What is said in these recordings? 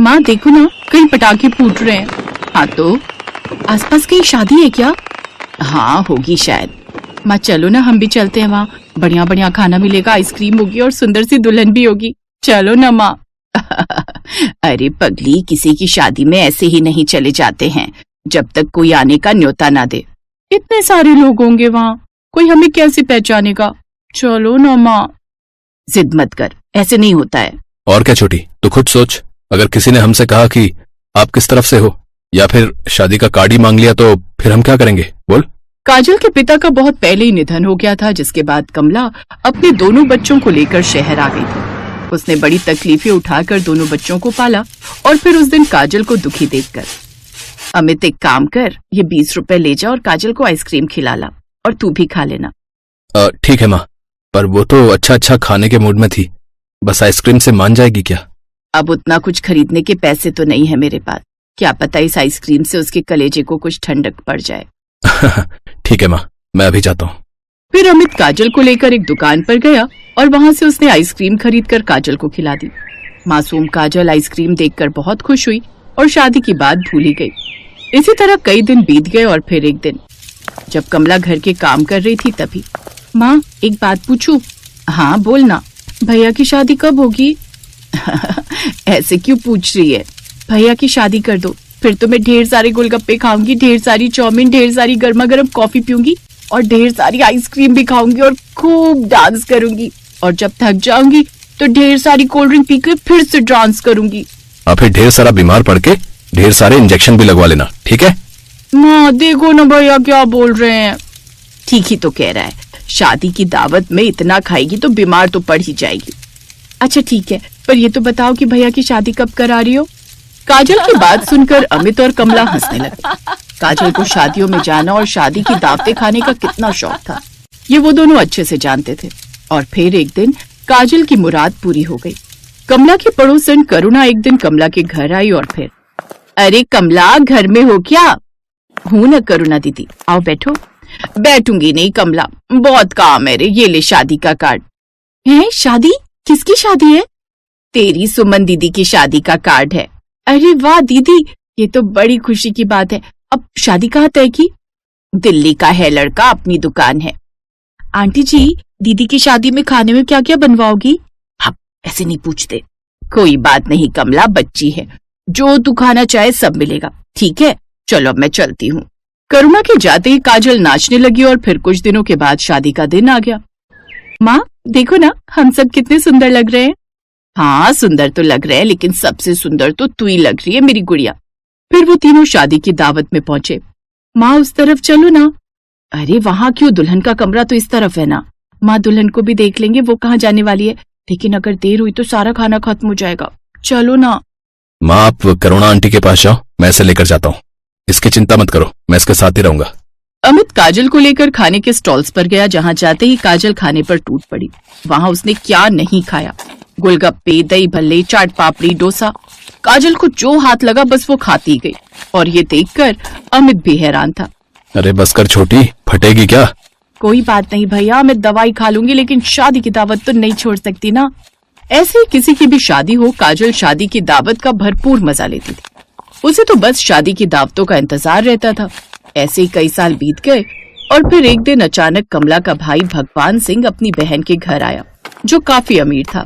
माँ देखो ना, कहीं पटाखे फूट रहे हैं। हाँ तो आसपास कहीं शादी है क्या? हाँ होगी शायद। माँ चलो ना, हम भी चलते हैं वहाँ। बढ़िया बढ़िया खाना मिलेगा, आइसक्रीम होगी और सुंदर सी दुल्हन भी होगी। चलो ना माँ। अरे पगली, किसी की शादी में ऐसे ही नहीं चले जाते हैं जब तक कोई आने का न्योता ना दे। इतने सारे लोग होंगे वहाँ, कोई हमें कैसे पहचानेगा। चलो ना माँ। जिद मत कर, ऐसे नहीं होता है। और क्या छोटी, तू खुद सोच, अगर किसी ने हमसे कहा कि आप किस तरफ से हो या फिर शादी का कार्ड ही मांग लिया तो फिर हम क्या करेंगे, बोल। काजल के पिता का बहुत पहले ही निधन हो गया था, जिसके बाद कमला अपने दोनों बच्चों को लेकर शहर आ गई थी। उसने बड़ी तकलीफें उठाकर दोनों बच्चों को पाला और फिर उस दिन काजल को दुखी देखकर, अमित एक काम कर, ये 20 रुपए ले जा और काजल को आइसक्रीम खिला ला और तू भी खा लेना। ठीक है माँ, पर वो तो अच्छा खाने के मूड में थी, बस आइसक्रीम से मान जाएगी क्या? अब उतना कुछ खरीदने के पैसे तो नहीं है मेरे पास, क्या पता इस आइसक्रीम से उसके कलेजे को कुछ ठंडक पड़ जाए। ठीक है माँ, मैं अभी जाता हूँ। फिर अमित काजल को लेकर एक दुकान पर गया और वहाँ से उसने आइसक्रीम खरीदकर काजल को खिला दी। मासूम काजल आइसक्रीम देखकर बहुत खुश हुई और शादी की बात भूल ही गई। इसी तरह कई दिन बीत गए और फिर एक दिन जब कमला घर के काम कर रही थी तभी, माँ एक बात पूछूं? हाँ बोलना। भैया की शादी कब होगी? ऐसे क्यों पूछ रही है? भैया की शादी कर दो, फिर तो मैं ढेर सारे गोलगप्पे खाऊंगी, ढेर सारी चाउमीन, ढेर सारी गर्मा गर्म कॉफी पीऊंगी और ढेर सारी आइसक्रीम भी खाऊंगी और खूब डांस करूंगी, और जब थक जाऊंगी तो ढेर सारी कोल्ड ड्रिंक पीकर फिर से डांस करूंगी। और फिर ढेर सारा बीमार पड़ के ढेर सारे इंजेक्शन भी लगवा लेना, ठीक है? माँ देखो ना भैया क्या बोल रहे हैं। ठीक ही तो कह रहा है, शादी की दावत में इतना खाएगी तो बीमार तो पड़ ही जाएगी। अच्छा ठीक है, पर ये तो बताओ कि भैया की शादी कब करा रही हो? काजल की बात सुनकर अमित और कमला हंसने लगे। काजल को शादियों में जाना और शादी की दावतें खाने का कितना शौक था, ये वो दोनों अच्छे से जानते थे। और फिर एक दिन काजल की मुराद पूरी हो गई। कमला की पड़ोसन करुणा एक दिन कमला के घर आई और फिर, अरे कमला घर में हो क्या? हूं ना करुणा दीदी, आओ बैठो। बैठूंगी नहीं कमला, बहुत काम है रे, ये ले शादी का कार्ड। है? शादी? किसकी शादी है? तेरी सुमन दीदी की शादी का कार्ड है। अरे वाह दीदी, ये तो बड़ी खुशी की बात है। अब शादी कहाँ तय की? दिल्ली का है लड़का, अपनी दुकान है। आंटी जी, दीदी की शादी में खाने में क्या क्या बनवाओगी? हाँ ऐसे नहीं पूछते। कोई बात नहीं कमला, बच्ची है, जो तू खाना चाहे सब मिलेगा। ठीक है चलो अब मैं चलती हूँ। करुणा के जाते ही काजल नाचने लगी और फिर कुछ दिनों के बाद शादी का दिन आ गया। माँ देखो ना, हम सब कितने सुंदर लग रहे हैं। हाँ सुंदर तो लग रहे हैं, लेकिन सबसे सुंदर तो तू ही लग रही है मेरी गुड़िया। फिर वो तीनों शादी की दावत में पहुंचे। माँ उस तरफ चलो ना। अरे वहाँ क्यों, दुल्हन का कमरा तो इस तरफ है ना। माँ दुल्हन को भी देख लेंगे, वो कहाँ जाने वाली है, लेकिन अगर देर हुई तो सारा खाना खत्म हो जाएगा। चलो ना। माँ आप करुणा आंटी के पास जाओ, मैं इसे लेकर जाता हूँ, इसकी चिंता मत करो, मैं इसके साथ ही रहूंगा। अमित काजल को लेकर खाने के स्टॉल्स पर गया, जहाँ जाते ही काजल खाने पर टूट पड़ी। वहाँ उसने क्या नहीं खाया, गोलगप्पे, दही भल्ले, चाट पापड़ी, डोसा। काजल को जो हाथ लगा बस वो खाती गई और ये देखकर अमित भी हैरान था। अरे बस कर छोटी, फटेगी क्या? कोई बात नहीं भैया, मैं दवाई खा लूंगी, लेकिन शादी की दावत तो नहीं छोड़ सकती ना। ऐसे ही किसी की भी शादी हो, काजल शादी की दावत का भरपूर मजा लेती थी। उसे तो बस शादी की दावतों का इंतजार रहता था। ऐसे ही कई साल बीत गए और फिर एक दिन अचानक कमला का भाई भगवान सिंह अपनी बहन के घर आया, जो काफी अमीर था।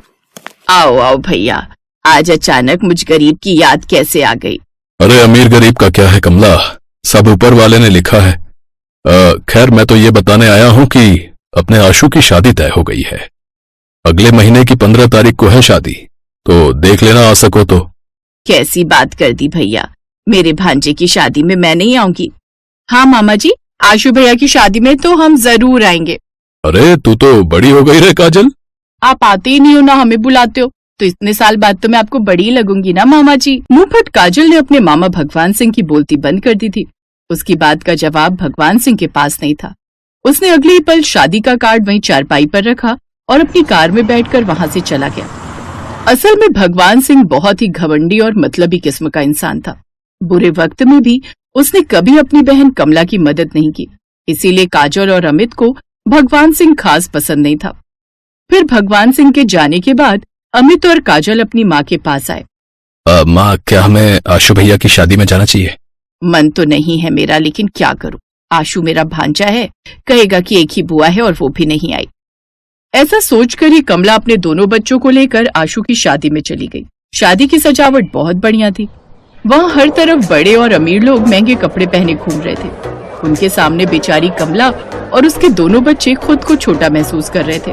आओ आओ भैया, आज अचानक मुझ गरीब की याद कैसे आ गई? अरे अमीर गरीब का क्या है कमला, सब ऊपर वाले ने लिखा है। खैर मैं तो ये बताने आया हूँ कि अपने आशु की शादी तय हो गई है। अगले महीने की 15 तारीख को है शादी, तो देख लेना आ सको तो। कैसी बात कर दी भैया, मेरे भांजे की शादी में मैं नहीं आऊंगी। हाँ मामा जी, आशु भैया की शादी में तो हम जरूर आएंगे। अरे तू तो बड़ी हो गई रे काजल। आप आते ही नहीं हो ना हमें बुलाते हो, तो इतने साल बाद तो मैं आपको बड़ी लगूंगी ना मामा जी। मुंहफट काजल ने अपने मामा भगवान सिंह की बोलती बंद कर दी थी। उसकी बात का जवाब भगवान सिंह के पास नहीं था। उसने अगले ही पल शादी का कार्ड वहीं चारपाई पर रखा और अपनी कार में बैठकर वहां से चला गया। असल में भगवान सिंह बहुत ही घमंडी और मतलबी किस्म का इंसान था। बुरे वक्त में भी उसने कभी अपनी बहन कमला की मदद नहीं की, इसीलिए काजल और अमित को भगवान सिंह खास पसंद नहीं था। फिर भगवान सिंह के जाने के बाद अमित और काजल अपनी माँ के पास आए। माँ, क्या हमें आशु भैया की शादी में जाना चाहिए? मन तो नहीं है मेरा, लेकिन क्या करूं। आशु मेरा भांजा है, कहेगा कि एक ही बुआ है और वो भी नहीं आई। ऐसा सोचकर ही कमला अपने दोनों बच्चों को लेकर आशु की शादी में चली गई। शादी की सजावट बहुत बढ़िया थी। वहां हर तरफ बड़े और अमीर लोग महंगे कपड़े पहने घूम रहे थे। उनके सामने बेचारी कमला और उसके दोनों बच्चे खुद को छोटा महसूस कर रहे थे।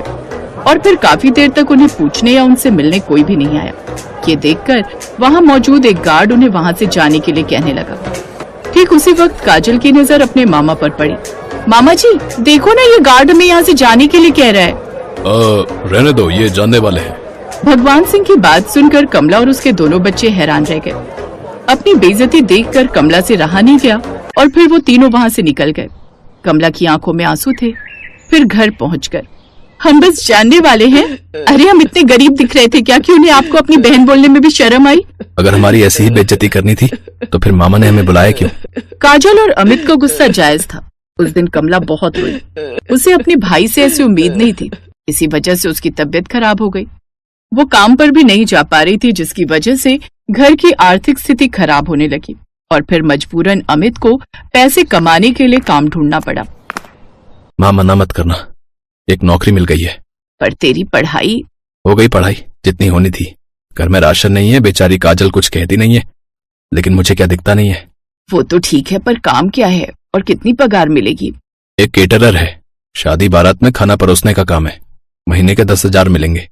और फिर काफी देर तक उन्हें पूछने या उनसे मिलने कोई भी नहीं आया। ये देखकर वहां मौजूद एक गार्ड उन्हें वहां से जाने के लिए कहने लगा। ठीक उसी वक्त काजल की नजर अपने मामा पर पड़ी। मामा जी, देखो ना, ये गार्ड हमें यहाँ से जाने के लिए कह रहा है। रहने दो, ये जानने वाले हैं। भगवान सिंह की बात सुनकर कमला और उसके दोनों बच्चे हैरान रह गए। अपनी बेइज्जती देखकर कमला से रहा नहीं गया और फिर वो तीनों वहां से निकल गए। कमला की आंखों में आंसू थे। फिर घर पहुंचकर, हम बस जानने वाले हैं। अरे, हम इतने गरीब दिख रहे थे क्या कि उन्हें आपको अपनी बहन बोलने में भी शर्म आई? अगर हमारी ऐसी ही बेइज्जती करनी थी तो फिर मामा ने हमें बुलाया क्यों? काजल और अमित का गुस्सा जायज था। उस दिन कमला बहुत रोई। उसे अपने भाई से ऐसी उम्मीद नहीं थी। इसी वजह से उसकी तबीयत खराब हो गई। वो काम पर भी नहीं जा पा रही थी, जिसकी वजह से घर की आर्थिक स्थिति खराब होने लगी और फिर मजबूरन अमित को पैसे कमाने के लिए काम ढूंढना पड़ा। माँ, मना मत करना, एक नौकरी मिल गई है। पर तेरी पढ़ाई? हो गई पढ़ाई, जितनी होनी थी। घर में राशन नहीं है, बेचारी काजल कुछ कहती नहीं है, लेकिन मुझे क्या दिखता नहीं है। वो तो ठीक है, पर काम क्या है और कितनी पगार मिलेगी? एक केटरर है, शादी बारात में खाना परोसने का काम है। महीने के 10,000 मिलेंगे।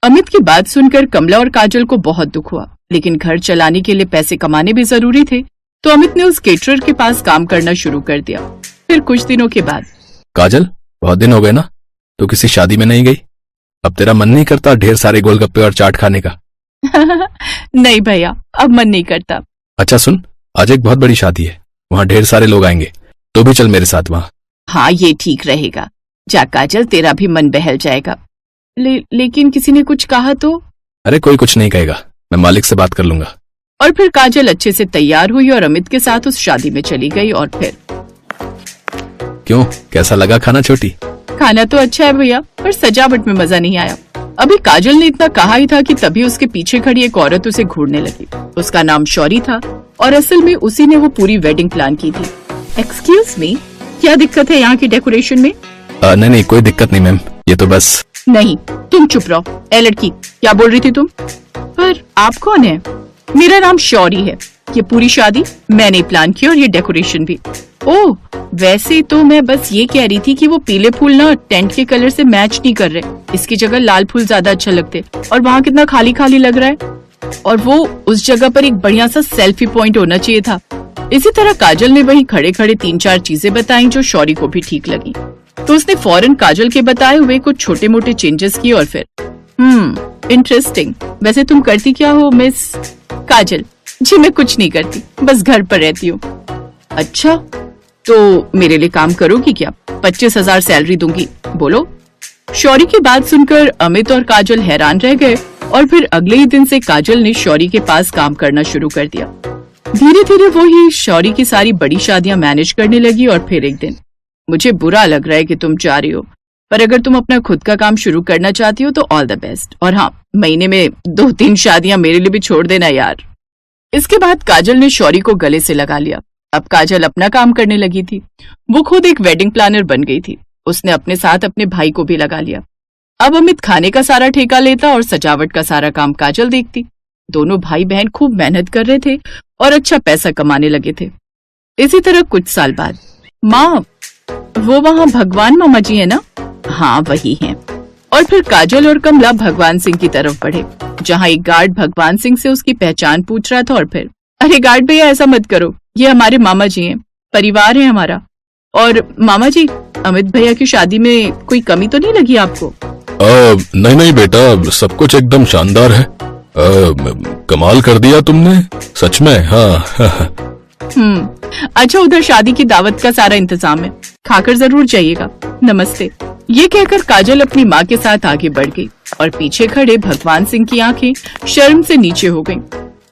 अमित की बात सुनकर कमला और काजल को बहुत दुख हुआ, लेकिन घर चलाने के लिए पैसे कमाने भी जरूरी थे, तो अमित ने उस केटरर के पास काम करना शुरू कर दिया। फिर कुछ दिनों के बाद, काजल, बहुत दिन हो गए ना, तो किसी शादी में नहीं गई? अब तेरा मन नहीं करता ढेर सारे गोलगप्पे और चाट खाने का? नहीं भैया, अब मन नहीं करता। अच्छा सुन, आज एक बहुत बड़ी शादी है, वहाँ ढेर सारे लोग आएंगे, तो भी चल मेरे साथ वहाँ। हाँ, ये ठीक रहेगा। जा काजल, तेरा भी मन बहल जाएगा। लेकिन किसी ने कुछ कहा तो? अरे कोई कुछ नहीं कहेगा, मैं मालिक से बात कर लूंगा। और फिर काजल अच्छे से तैयार हुई और अमित के साथ उस शादी में चली गई। और फिर क्यों, कैसा लगा खाना छोटी? खाना तो अच्छा है भैया, पर सजावट में मजा नहीं आया। अभी काजल ने इतना कहा ही था कि तभी उसके पीछे खड़ी एक औरत उसे घूरने लगी। उसका नाम शौरी था और असल में उसी ने वो पूरी वेडिंग प्लान की थी। एक्सक्यूज मी, क्या दिक्कत है यहाँ की डेकोरेशन में? नहीं, कोई दिक्कत नहीं मैम, ये तो बस। नहीं, तुम चुप रहो। ए लड़की, क्या बोल रही थी तुम? पर आप कौन है? मेरा नाम शौरी है। ये पूरी शादी मैंने प्लान की और ये डेकोरेशन भी। ओह, वैसे तो मैं बस ये कह रही थी कि वो पीले फूल ना टेंट के कलर से मैच नहीं कर रहे। इसकी जगह लाल फूल ज्यादा अच्छा लगते और वहाँ कितना खाली खाली लग रहा है। और वो उस जगह पर एक बढ़िया सा सेल्फी पॉइंट होना चाहिए था। इसी तरह काजल ने वहीं खड़े खड़े 3-4 चीजें बताई जो शौरी को भी ठीक लगी। तो उसने फौरन काजल के बताए हुए कुछ छोटे मोटे चेंजेस किए और फिर इंटरेस्टिंग। वैसे तुम करती क्या हो मिस काजल? जी मैं कुछ नहीं करती, बस घर पर रहती हूँ। अच्छा, तो मेरे लिए काम करोगी क्या? 25,000 सैलरी दूंगी, बोलो। शौरी की बात सुनकर अमित और काजल हैरान रह गए और फिर अगले ही दिन से काजल ने शौरी के पास काम करना शुरू कर दिया। धीरे धीरे वो ही शौरी की सारी बड़ी शादियां मैनेज करने लगी। और फिर एक दिन, मुझे बुरा लग रहा है कि तुम जा रही हो, पर अगर तुम अपना खुद का काम शुरू करना चाहती हो तो ऑल द बेस्ट। और हाँ, महीने में 2-3 शादियां मेरे लिए भी छोड़ देना यार। इसके बाद काजल ने शौरी को गले से लगा लिया। अब काजल अपना काम करने लगी थी। वो खुद एक वेडिंग प्लानर बन गई थी। उसने अपने साथ अपने भाई को भी लगा लिया। अब अमित खाने का सारा ठेका लेता और सजावट का सारा काम काजल देखती। दोनों भाई बहन खूब मेहनत कर रहे थे और अच्छा पैसा कमाने लगे थे। इसी तरह कुछ साल बाद, माँ, वो वहाँ भगवान मामा जी है ना? हाँ, वही हैं। और फिर काजल और कमला भगवान सिंह की तरफ बढ़े, जहाँ एक गार्ड भगवान सिंह से उसकी पहचान पूछ रहा था। और फिर, अरे गार्ड भैया, ऐसा मत करो, ये हमारे मामा जी हैं, परिवार है हमारा। और मामा जी, अमित भैया की शादी में कोई कमी तो नहीं लगी आपको? नहीं बेटा, सब कुछ एकदम शानदार है। कमाल कर दिया तुमने, सच में। हाँ। अच्छा, उधर शादी की दावत का सारा इंतजाम है, खाकर जरूर जाइएगा। नमस्ते। ये कहकर काजल अपनी माँ के साथ आगे बढ़ गई और पीछे खड़े भगवान सिंह की आंखें शर्म से नीचे हो गईं।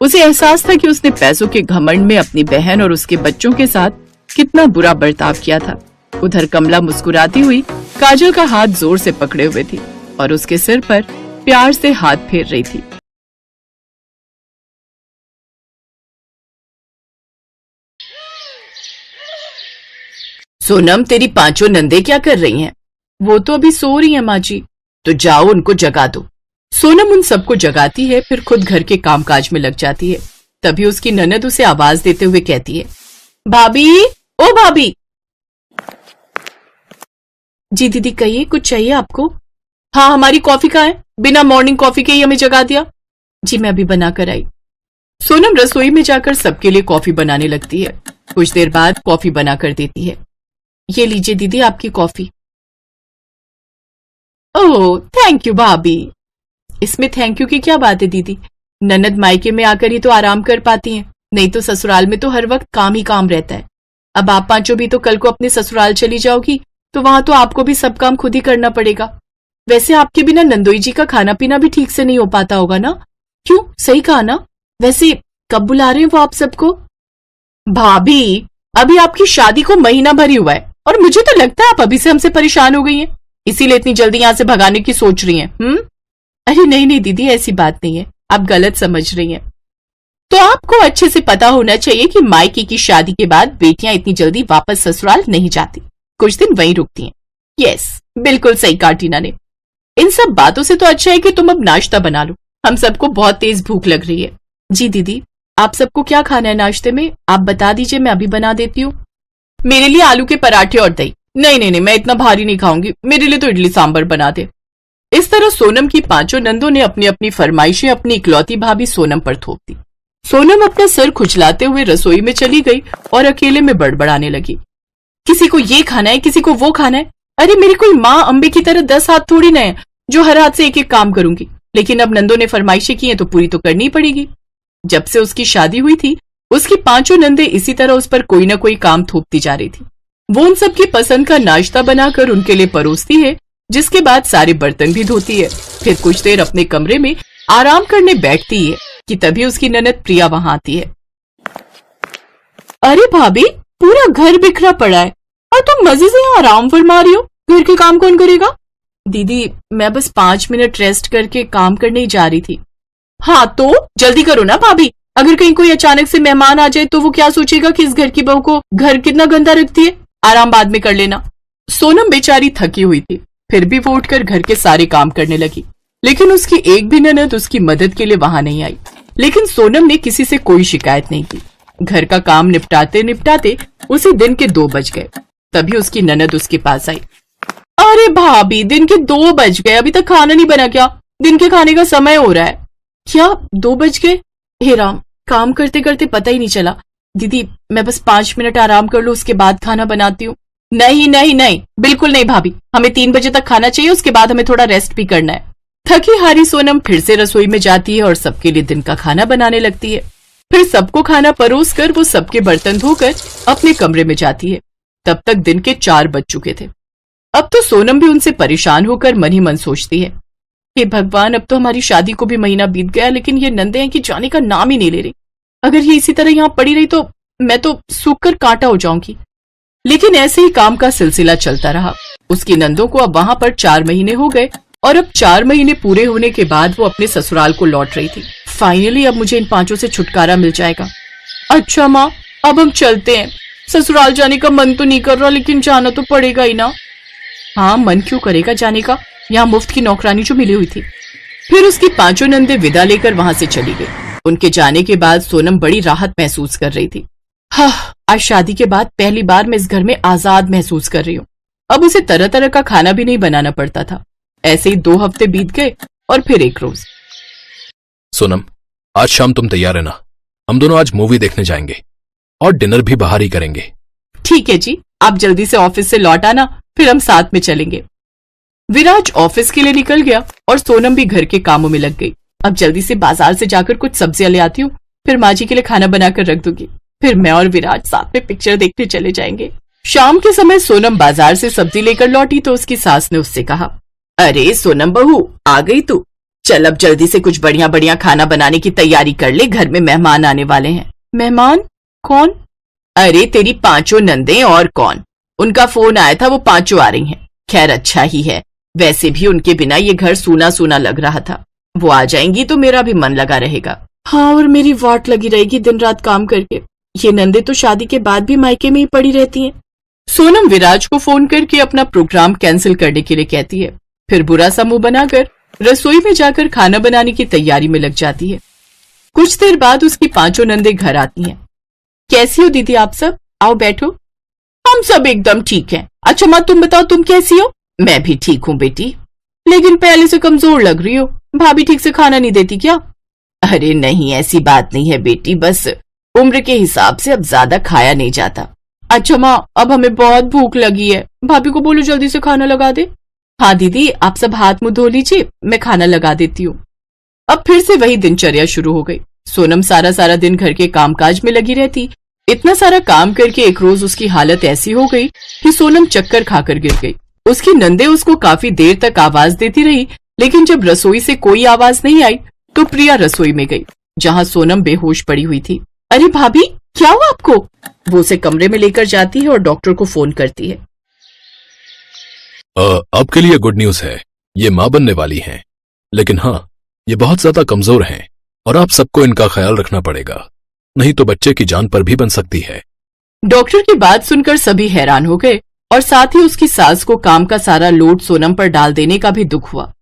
उसे एहसास था कि उसने पैसों के घमंड में अपनी बहन और उसके बच्चों के साथ कितना बुरा बर्ताव किया था। उधर कमला मुस्कुराती हुई काजल का हाथ जोर से पकड़े हुए थी और उसके सिर पर प्यार से हाथ फेर रही थी। सोनम, तेरी पांचों नंदे क्या कर रही हैं? वो तो अभी सो रही हैं माँ जी। तो जाओ उनको जगा दो। सोनम उन सबको जगाती है, फिर खुद घर के कामकाज में लग जाती है। तभी उसकी ननद उसे आवाज देते हुए कहती है, भाभी, ओ भाभी। जी दीदी कहिए, कुछ चाहिए आपको? हाँ, हमारी कॉफी कहाँ है? बिना मॉर्निंग कॉफी के ही हमें जगा दिया। जी मैं अभी बना कर आई। सोनम रसोई में जाकर सबके लिए कॉफी बनाने लगती है। कुछ देर बाद कॉफी बना कर देती है। ये लीजिए दीदी आपकी कॉफी। ओह थैंक यू भाभी। इसमें थैंक यू की क्या बात है दीदी? ननद मायके में आकर ही तो आराम कर पाती हैं, नहीं तो ससुराल में तो हर वक्त काम ही काम रहता है। अब आप पांचों भी तो कल को अपने ससुराल चली जाओगी, तो वहां तो आपको भी सब काम खुद ही करना पड़ेगा। वैसे आपके बिना नंदोई जी का खाना पीना भी ठीक से नहीं हो पाता होगा ना? क्यों, सही कहा ना? वैसे कब बुला रहे हैं वो आप सबको? भाभी, अभी आपकी शादी को महीना भर ही हुआ है और मुझे तो लगता है आप अभी से हमसे परेशान हो गई हैं, इसीलिए इतनी जल्दी यहां से भगाने की सोच रही हैं। अरे नहीं नहीं दीदी, ऐसी बात नहीं है, आप गलत समझ रही हैं। तो आपको अच्छे से पता होना चाहिए कि मायके की शादी के बाद बेटियां इतनी जल्दी वापस ससुराल नहीं जाती, कुछ दिन वहीं रुकती हैं। यस, बिल्कुल सही कहा टीना ने। इन सब बातों से तो अच्छा है कि तुम अब नाश्ता बना लो, हम सबको बहुत तेज भूख लग रही है। जी दीदी, आप सबको क्या खाना है नाश्ते में? आप बता दीजिए, मैं अभी बना देती हूँ। मेरे लिए आलू के पराठे और दही। नहीं नहीं नहीं, मैं इतना भारी नहीं खाऊंगी, मेरे लिए तो इडली सांभर बना दे। इस तरह सोनम की पांचों नंदों ने अपनी अपनी फरमाइशें अपनी इकलौती भाभी सोनम पर थोप दी। सोनम अपना सर खुजलाते हुए रसोई में चली गई और अकेले में बड़बड़ाने लगी। किसी को ये खाना है, किसी को वो खाना है। अरे मेरी कोई माँ अंबे की तरह 10 हाथ थोड़ी ना है जो हर हाथ से एक एक काम करूंगी, लेकिन अब नंदों ने फरमाइशें की हैं तो पूरी तो करनी पड़ेगी। जब से उसकी शादी हुई थी, उसकी पांचों नंदे इसी तरह उस पर कोई ना कोई काम थोपती जा रही थी। वो उन सबकी पसंद का नाश्ता बनाकर उनके लिए परोसती है, जिसके बाद सारे बर्तन भी धोती है। फिर कुछ देर अपने कमरे में आराम करने बैठती है कि तभी उसकी ननद प्रिया वहां आती है। अरे भाभी, पूरा घर बिखरा पड़ा है और तुम मजे से यहाँ आराम फरमा रही हो, घर के काम कौन करेगा? दीदी मैं बस 5 मिनट रेस्ट करके काम करने ही जा रही थी। हाँ तो जल्दी करो ना भाभी, अगर कहीं कोई अचानक से मेहमान आ जाए तो वो क्या सोचेगा कि इस घर की बहू को घर कितना गंदा रखती है। आराम बाद में कर लेना। सोनम बेचारी थकी हुई थी, फिर भी वो उठकर घर के सारे काम करने लगी, लेकिन उसकी एक भी ननद उसकी मदद के लिए वहां नहीं आई। लेकिन सोनम ने किसी से कोई शिकायत नहीं की। घर का काम निपटाते निपटाते उसी दिन के 2 बज गए। तभी उसकी ननद उसके पास आई। अरे भाभी, दिन के 2 बज गए, अभी तक खाना नहीं बना क्या? दिन के खाने का समय हो रहा है। क्या 2 बज गए? हे राम, काम करते करते पता ही नहीं चला। दीदी मैं बस 5 मिनट आराम कर लूं, उसके बाद खाना बनाती हूँ। नहीं नहीं नहीं, बिल्कुल नहीं भाभी, हमें 3 बजे तक खाना चाहिए, उसके बाद हमें थोड़ा रेस्ट भी करना है। थकी हारी सोनम फिर से रसोई में जाती है और सबके लिए दिन का खाना बनाने लगती है। फिर सबको खाना परोस कर वो सबके बर्तन धोकर अपने कमरे में जाती है। तब तक दिन के 4 बज चुके थे। अब तो सोनम भी उनसे परेशान होकर मन ही मन सोचती है, हे भगवान, अब तो हमारी शादी को भी महीना बीत गया, लेकिन ये नंदे हैं कि जाने का नाम ही नहीं ले रही। अगर ये इसी तरह यहाँ पड़ी रही तो मैं तो सूख कर कांटा हो जाऊंगी। लेकिन ऐसे ही काम का सिलसिला चलता रहा। उसकी नंदों को अब वहां पर 4 महीने हो गए और अब 4 महीने पूरे होने के बाद वो अपने ससुराल को लौट रही थी। फाइनली अब मुझे इन 5 से छुटकारा मिल जाएगा। अच्छा माँ, अब हम चलते हैं। ससुराल जाने का मन तो नहीं कर रहा, लेकिन जाना तो पड़ेगा ही ना। हाँ, मन क्यों करेगा जाने का, यहाँ मुफ्त की नौकरानी जो मिली हुई थी। फिर उसकी 5 नंदे विदा लेकर वहां से चली गई। उनके जाने के बाद सोनम बड़ी राहत महसूस कर रही थी। हाँ, आज शादी के बाद पहली बार मैं इस घर में आजाद महसूस कर रही हूँ। अब उसे तरह तरह का खाना भी नहीं बनाना पड़ता था। ऐसे ही 2 हफ्ते बीत गए और फिर एक रोज। सोनम, आज शाम तुम तैयार है ना? हम दोनों आज मूवी देखने जाएंगे और डिनर भी बाहर ही करेंगे। ठीक है जी, आप जल्दी से ऑफिस से लौट आना, फिर हम साथ में चलेंगे। विराज ऑफिस के लिए निकल गया और सोनम भी घर के कामों में लग गई। अब जल्दी से बाजार से जाकर कुछ सब्जियां ले आती हूँ, फिर माँ जी के लिए खाना बनाकर रख दूंगी। फिर मैं और विराज साथ में पिक्चर देखने चले जाएंगे। शाम के समय सोनम बाजार से सब्जी लेकर लौटी तो उसकी सास ने उससे कहा, अरे सोनम बहू, आ गई तू? चल अब जल्दी से कुछ बढ़िया बढ़िया खाना बनाने की तैयारी कर ले, घर में मेहमान आने वाले हैं। मेहमान? कौन? अरे तेरी 5 नंदे, और कौन। उनका फोन आया था, वो 5 आ रही हैं। खैर अच्छा ही है, वैसे भी उनके बिना ये घर सूना सूना लग रहा था। वो आ जाएंगी तो मेरा भी मन लगा रहेगा। हाँ, और मेरी वाट लगी रहेगी दिन रात काम करके। ये नंदे तो शादी के बाद भी मायके में ही पड़ी रहती हैं। सोनम विराज को फोन करके अपना प्रोग्राम कैंसिल करने के लिए कहती है, फिर बुरा सा मुंह बनाकर रसोई में जाकर खाना बनाने की तैयारी में लग जाती है। कुछ देर बाद उसकी पांचों नंदे घर आती हैं। कैसी हो दीदी आप सब? आओ बैठो। हम सब एकदम ठीक हैं। अच्छा माँ तुम बताओ तुम कैसी हो? मैं भी ठीक हूँ बेटी, लेकिन पहले से कमजोर लग रही हो। भाभी ठीक से खाना नहीं देती क्या? अरे नहीं ऐसी बात नहीं है बेटी, बस उम्र के हिसाब से अब ज्यादा खाया नहीं जाता। अच्छा माँ अब हमें बहुत भूख लगी है, भाभी को बोलो जल्दी से खाना लगा दे। हाँ दीदी आप सब हाथ मुंह धो लीजिए, मैं खाना लगा देती हूँ। अब फिर से वही दिनचर्या शुरू हो गई। सोनम सारा सारा दिन घर के कामकाज में लगी रहती। इतना सारा काम करके एक रोज उसकी हालत ऐसी हो गई कि सोनम चक्कर खाकर गिर गई। उसकी नंदे उसको काफी देर तक आवाज देती रही, लेकिन जब रसोई से कोई आवाज नहीं आई तो प्रिया रसोई में गई, जहाँ सोनम बेहोश पड़ी हुई थी। अरे भाभी क्या हुआ आपको? वो उसे कमरे में लेकर जाती है और डॉक्टर को फोन करती है। आपके लिए गुड न्यूज है, ये मां बनने वाली हैं, लेकिन हाँ ये बहुत ज्यादा कमजोर हैं और आप सबको इनका ख्याल रखना पड़ेगा, नहीं तो बच्चे की जान पर भी बन सकती है। डॉक्टर की बात सुनकर सभी हैरान हो गए और साथ ही उसकी सास को काम का सारा लोड सोनम पर डाल देने का भी दुख हुआ।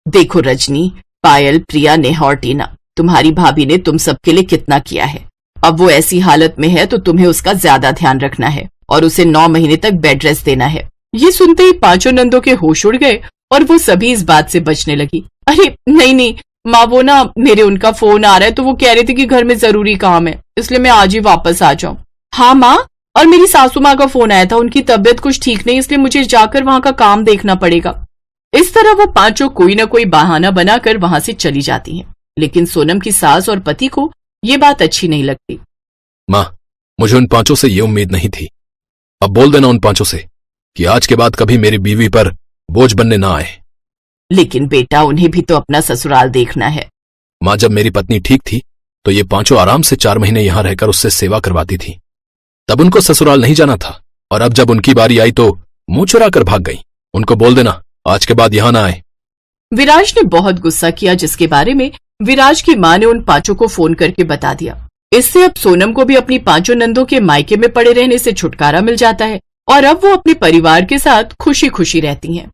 देखो रजनी, पायल, प्रिया, नेहा और टीना, तुम्हारी भाभी ने तुम सबके लिए कितना किया है। अब वो ऐसी हालत में है तो तुम्हें उसका ज्यादा ध्यान रखना है और उसे 9 महीने तक बेड रेस्ट देना है। ये सुनते ही पांचों नंदों के होश उड़ गए और वो सभी इस बात से बचने लगी। अरे नहीं नहीं माँ, वो ना मेरे उनका फोन आ रहा है तो वो कह रहे थे कि घर में जरूरी काम है, इसलिए मैं आज ही वापस आ जाऊं। हाँ माँ, और मेरी सासू माँ का फोन आया था, उनकी तबीयत कुछ ठीक नहीं, इसलिए मुझे जाकर वहां का काम देखना पड़ेगा। इस तरह वो पांचों कोई न कोई बहाना बनाकर वहां से चली जाती हैं। लेकिन सोनम की सास और पति को ये बात अच्छी नहीं लगती। माँ मुझे उन पांचों से ये उम्मीद नहीं थी। अब बोल देना उन पांचों से कि आज के बाद कभी मेरी बीवी पर बोझ बनने ना आए। लेकिन बेटा उन्हें भी तो अपना ससुराल देखना है। माँ जब मेरी पत्नी ठीक थी तो ये पांचों आराम से 4 महीने यहां रहकर उससे सेवा करवाती थी, तब उनको ससुराल नहीं जाना था। और अब जब उनकी बारी आई तो मुंह चुरा कर भाग गई। उनको बोल देना आज के बाद यहां ना आए। विराज ने बहुत गुस्सा किया, जिसके बारे में विराज की माँ ने उन पांचों को फोन करके बता दिया। इससे अब सोनम को भी अपनी पांचों नंदों के मायके में पड़े रहने से छुटकारा मिल जाता है और अब वो अपने परिवार के साथ खुशी खुशी रहती हैं।